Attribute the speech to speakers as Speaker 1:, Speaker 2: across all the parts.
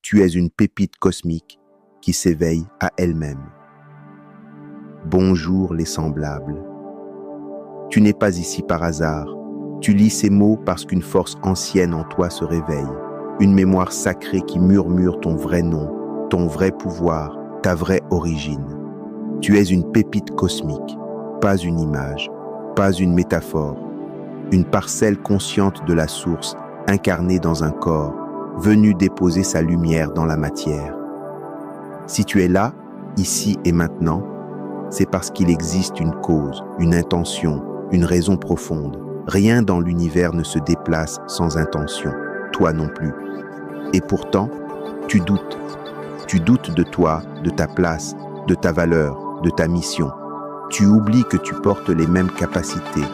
Speaker 1: Tu es une pépite cosmique qui s'éveille à elle-même. Bonjour les semblables. Tu n'es pas ici par hasard. Tu lis ces mots parce qu'une force ancienne en toi se réveille. Une mémoire sacrée qui murmure ton vrai nom, ton vrai pouvoir, ta vraie origine. Tu es une pépite cosmique, pas une image, pas une métaphore. Une parcelle consciente de la source, incarnée dans un corps, venue déposer sa lumière dans la matière. Si tu es là, ici et maintenant, c'est parce qu'il existe une cause, une intention, une raison profonde. Rien dans l'univers ne se déplace sans intention, toi non plus. Et pourtant, tu doutes. Tu doutes de toi, de ta place, de ta valeur, de ta mission. Tu oublies que tu portes les mêmes capacités,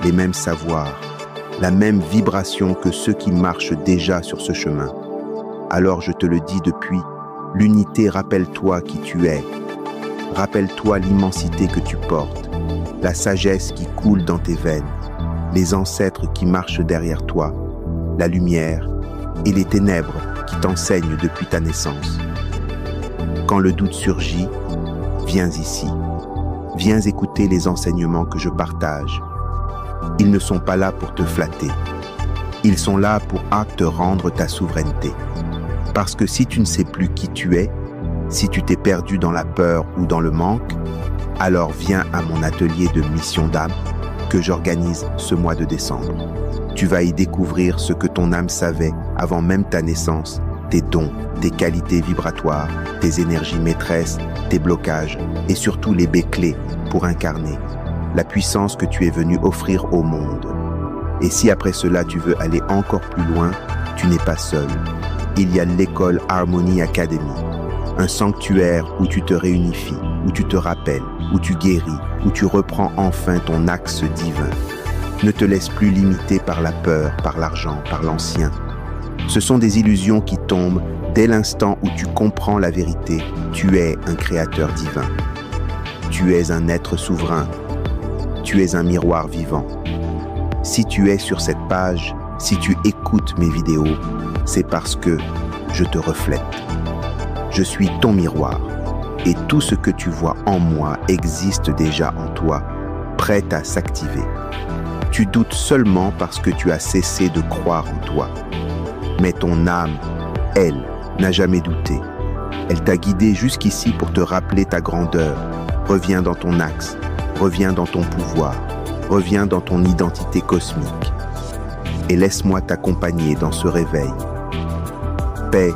Speaker 1: les mêmes savoirs, la même vibration que ceux qui marchent déjà sur ce chemin. Alors je te le dis depuis, l'unité, rappelle-toi qui tu es. Rappelle-toi l'immensité que tu portes, la sagesse qui coule dans tes veines, les ancêtres qui marchent derrière toi, la lumière et les ténèbres qui t'enseignent depuis ta naissance. Quand le doute surgit, viens ici. Viens écouter les enseignements que je partage. Ils ne sont pas là pour te flatter. Ils sont là pour te rendre ta souveraineté. Parce que si tu ne sais plus qui tu es, si tu t'es perdu dans la peur ou dans le manque, alors viens à mon atelier de mission d'âme que j'organise ce mois de décembre. Tu vas y découvrir ce que ton âme savait avant même ta naissance, tes dons, tes qualités vibratoires, tes énergies maîtresses, tes blocages et surtout les baies clés pour incarner la puissance que tu es venu offrir au monde. Et si après cela tu veux aller encore plus loin, tu n'es pas seul. Il y a l'école Harmony Academy, un sanctuaire où tu te réunifies, où tu te rappelles, où tu guéris, où tu reprends enfin ton axe divin. Ne te laisse plus limiter par la peur, par l'argent, par l'ancien. Ce sont des illusions qui tombent dès l'instant où tu comprends la vérité. Tu es un créateur divin. Tu es un être souverain. Tu es un miroir vivant. Si tu es sur cette page, si tu écoutes mes vidéos, c'est parce que je te reflète. Je suis ton miroir et tout ce que tu vois en moi existe déjà en toi, prêt à s'activer. Tu doutes seulement parce que tu as cessé de croire en toi. Mais ton âme, elle, n'a jamais douté. Elle t'a guidé jusqu'ici pour te rappeler ta grandeur. Reviens dans ton axe, reviens dans ton pouvoir, reviens dans ton identité cosmique. Et laisse-moi t'accompagner dans ce réveil. Paix,